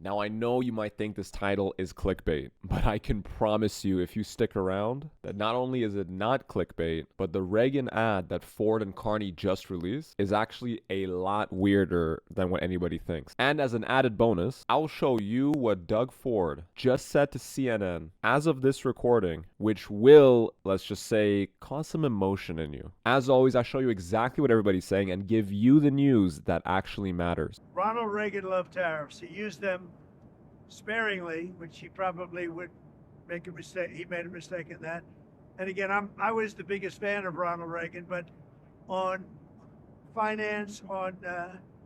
Now, I know you might think this title is clickbait, but I can promise you if you stick around that not only is it not clickbait, but the Reagan ad that Ford and Carney just released is actually a lot weirder than what anybody thinks. And as an added bonus, I'll show you what Doug Ford just said to CNN as of this recording, which will, let's just say, cause some emotion in you. As always, I show you exactly what everybody's saying and give you the news that actually matters. Ronald Reagan loved tariffs. He used them sparingly, which he probably would make a mistake. He made a mistake in that. And again, I was the biggest fan of Ronald Reagan, but on finance, on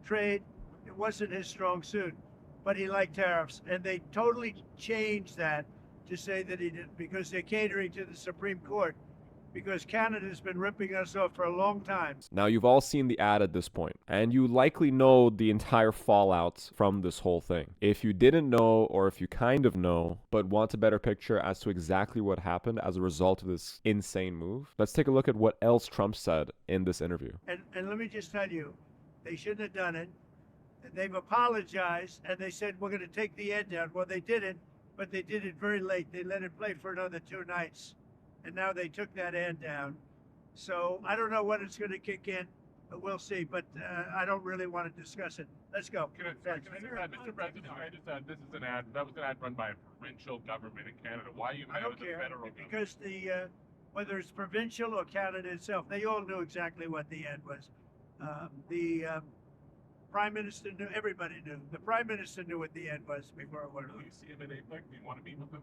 trade, it wasn't his strong suit. But he liked tariffs, and they totally changed that to say that he didn't, because they're catering to the Supreme Court, because Canada's been ripping us off for a long time. Now, you've all seen the ad at this point, and you likely know the entire fallout from this whole thing. If you didn't know, or if you kind of know, but want a better picture as to exactly what happened as a result of this insane move, let's take a look at what else Trump said in this interview. And let me just tell you, they shouldn't have done it. They've apologized, and they said, we're going to take the ad down. Well, they didn't, but they did it very late. They let it play for another 2 nights. And now they took that ad down. So I don't know when it's going to kick in, but we'll see. But I don't really want to discuss it. Let's go. Can I just add, Mr. President, I just add, this is an ad, that was an ad run by a provincial government in Canada. Why are you mad at the federal government? Because whether it's provincial or Canada itself, they all knew exactly what the ad was. The Prime Minister knew, everybody knew. The Prime Minister knew what the ad was before it went on. Do you see him in APEC? Do you want to meet with him?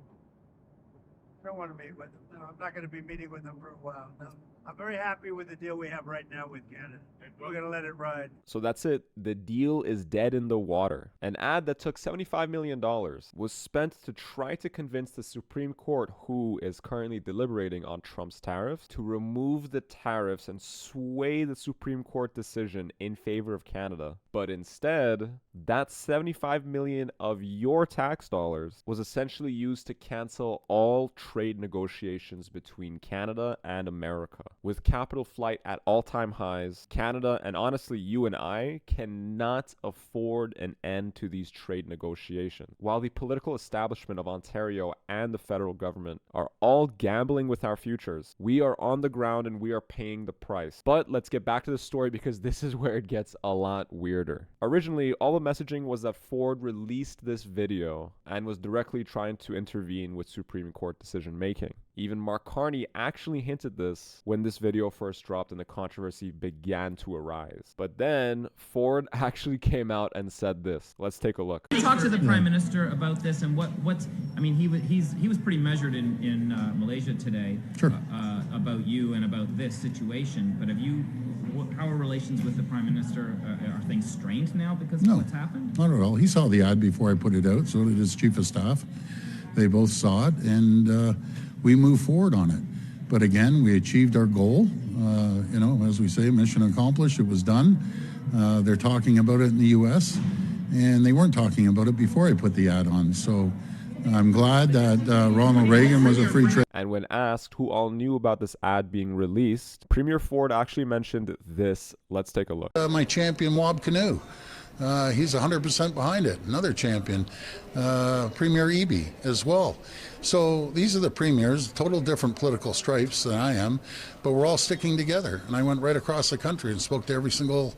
I don't want to meet with them. No, I'm not going to be meeting with them for a while. No. I'm very happy with the deal we have right now with Canada. We're going to let it ride. So that's it. The deal is dead in the water. An ad that took $75 million was spent to try to convince the Supreme Court, who is currently deliberating on Trump's tariffs, to remove the tariffs and sway the Supreme Court decision in favor of Canada. But instead, that $75 million of your tax dollars was essentially used to cancel all trade negotiations between Canada and America. With capital flight at all-time highs, Canada, and honestly you and I, cannot afford an end to these trade negotiations. While the political establishment of Ontario and the federal government are all gambling with our futures, we are on the ground and we are paying the price. But let's get back to the story, because this is where it gets a lot weirder. Originally, all the messaging was that Ford released this video and was directly trying to intervene with Supreme Court decision making. Even Mark Carney actually hinted this when this video first dropped and the controversy began to arise. But then Ford actually came out and said this. Let's take a look. Talk to the Prime Minister about this and what's. I mean, he was pretty measured in Malaysia today. Sure. About you and about this situation. But how are relations with the Prime Minister? Are things strained now because of what's happened? Not at all. He saw the ad before I put it out. So did his chief of staff. They both saw it, and we moved forward on it. But again, we achieved our goal. As we say, mission accomplished. It was done. They're talking about it in the U.S., and they weren't talking about it before I put the ad on. So I'm glad that Ronald Reagan was a free trade. And when asked who all knew about this ad being released, Premier Ford actually mentioned this. Let's take a look. My champion, Wab Canoe. He's 100% behind it. Another champion, Premier Eby as well. So these are the premiers, total different political stripes than I am, but we're all sticking together. And I went right across the country and spoke to every single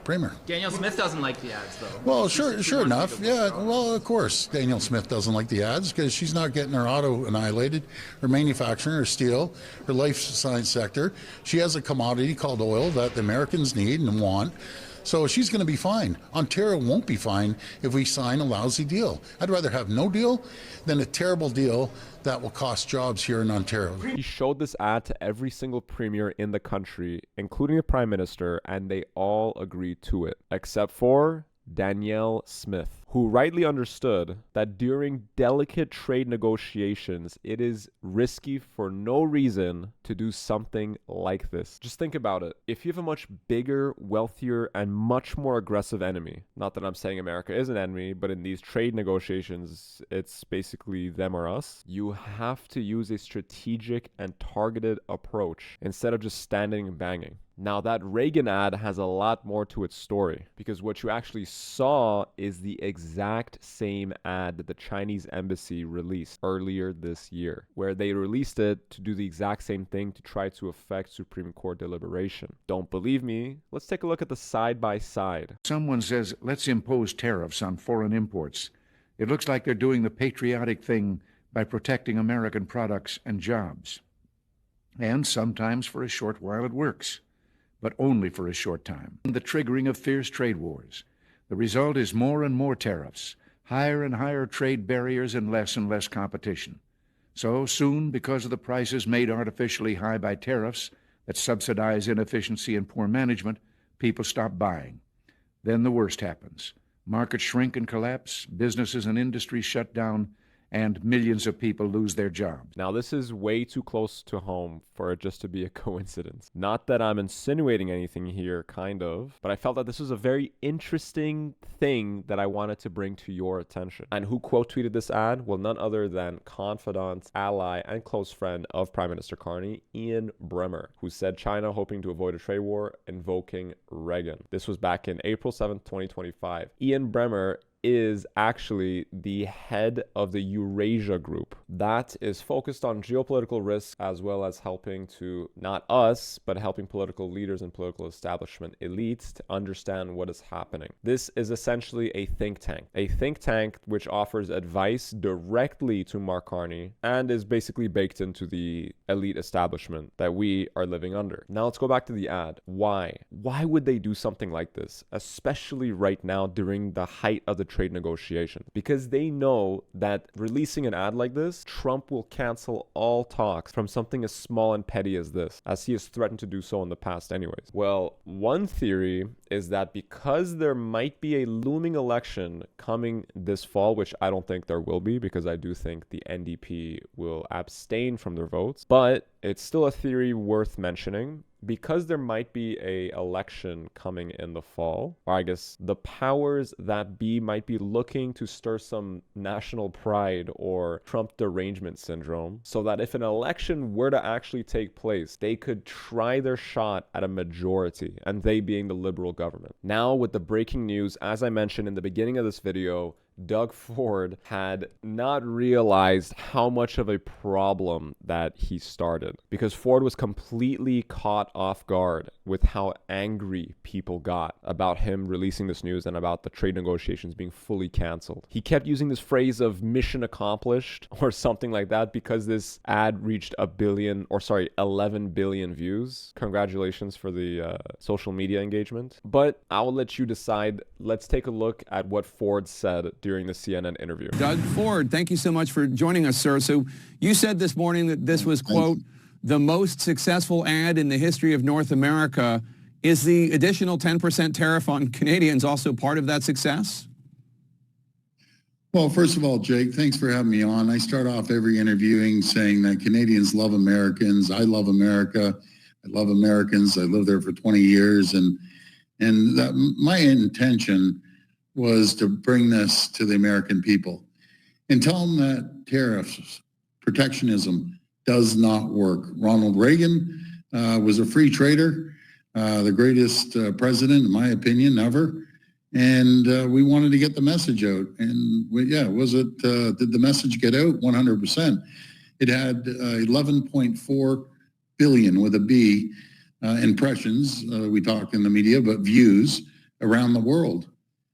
premier. Danielle Smith doesn't like the ads, though. Well, sure enough. Yeah, well, of course, Danielle Smith doesn't like the ads because she's not getting her auto annihilated, her manufacturing, her steel, her life science sector. She has a commodity called oil that the Americans need and want. So she's going to be fine. Ontario won't be fine if we sign a lousy deal. I'd rather have no deal than a terrible deal that will cost jobs here in Ontario. He showed this ad to every single premier in the country, including the Prime Minister, and they all agreed to it, except for Danielle Smith, who rightly understood that during delicate trade negotiations, it is risky for no reason to do something like this. Just think about it. If you have a much bigger, wealthier, and much more aggressive enemy, not that I'm saying America is an enemy, but in these trade negotiations, it's basically them or us, you have to use a strategic and targeted approach instead of just standing and banging. Now, that Reagan ad has a lot more to its story, because what you actually saw is the exact exact same ad that the Chinese embassy released earlier this year, where they released it to do the exact same thing to try to affect Supreme Court deliberation. Don't believe me? Let's take a look at the side by side. Someone says, let's impose tariffs on foreign imports. It looks like they're doing the patriotic thing by protecting American products and jobs. And sometimes for a short while it works, but only for a short time. The triggering of fierce trade wars. The result is more and more tariffs, higher and higher trade barriers, and less competition. So soon, because of the prices made artificially high by tariffs that subsidize inefficiency and poor management, people stop buying. Then the worst happens. Markets shrink and collapse, businesses and industries shut down, and millions of people lose their jobs. Now, this is way too close to home for it just to be a coincidence. Not that I'm insinuating anything here, kind of, but I felt that this was a very interesting thing that I wanted to bring to your attention. And who quote tweeted this ad? Well, none other than confidant, ally, and close friend of Prime Minister Carney, Ian Bremmer, who said China hoping to avoid a trade war, invoking Reagan. This was back in April 7th, 2025. Ian Bremmer is actually the head of the Eurasia Group that is focused on geopolitical risks, as well as helping to, not us, but helping political leaders and political establishment elites to understand what is happening. This is essentially a think tank which offers advice directly to Mark Carney and is basically baked into the elite establishment that we are living under. Now let's go back to the ad. Why would they do something like this, especially right now during the height of the trade negotiations? Because they know that releasing an ad like this, Trump will cancel all talks from something as small and petty as this, as he has threatened to do so in the past anyways. Well, one theory is that because there might be a looming election coming this fall, which I don't think there will be, because I do think the NDP will abstain from their votes, but it's still a theory worth mentioning. Because there might be a election coming in the fall, or I guess the powers that be might be looking to stir some national pride or Trump derangement syndrome, so that if an election were to actually take place, they could try their shot at a majority, and they being the Liberal government. Now, with the breaking news, as I mentioned in the beginning of this video, Doug Ford had not realized how much of a problem that he started, because Ford was completely caught off guard with how angry people got about him releasing this news and about the trade negotiations being fully canceled. He kept using this phrase of mission accomplished or something like that because this ad reached 11 billion views. Congratulations for the social media engagement. But I'll let you decide. Let's take a look at what Ford said during the CNN interview. Doug Ford, thank you so much for joining us, sir. So you said this morning that this was, quote, the most successful ad in the history of North America. Is the additional 10% tariff on Canadians also part of that success? Well, first of all, Jake, thanks for having me on. I start off every interviewing saying that Canadians love Americans. I love America. I love Americans. I lived there for 20 years. And that my intention was to bring this to the American people and tell them that tariffs, protectionism does not work. Ronald Reagan was a free trader, the greatest president, in my opinion, ever. And we wanted to get the message out. And did the message get out? 100%. It had 11.4 billion with a B impressions. We talk in the media, but views around the world.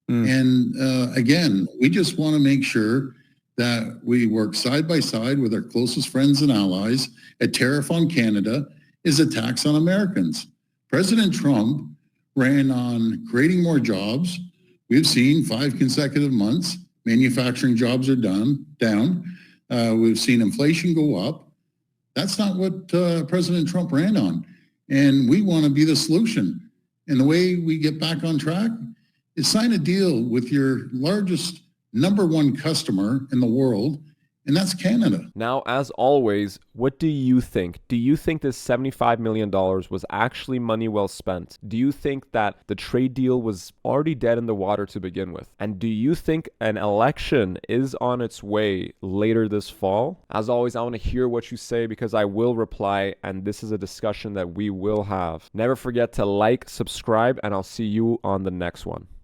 And again, we just want to make sure that we work side by side with our closest friends and allies. A tariff on Canada is a tax on Americans. President Trump ran on creating more jobs. We've seen 5 consecutive months, manufacturing jobs are down. We've seen inflation go up. That's not what President Trump ran on. And we want to be the solution. And the way we get back on track is sign a deal with your largest #1 customer in the world, and that's Canada. Now, as always, what do you think? Do you think this $75 million was actually money well spent? Do you think that the trade deal was already dead in the water to begin with? And do you think an election is on its way later this fall? As always, I want to hear what you say because I will reply, and this is a discussion that we will have. Never forget to like, subscribe, and I'll see you on the next one.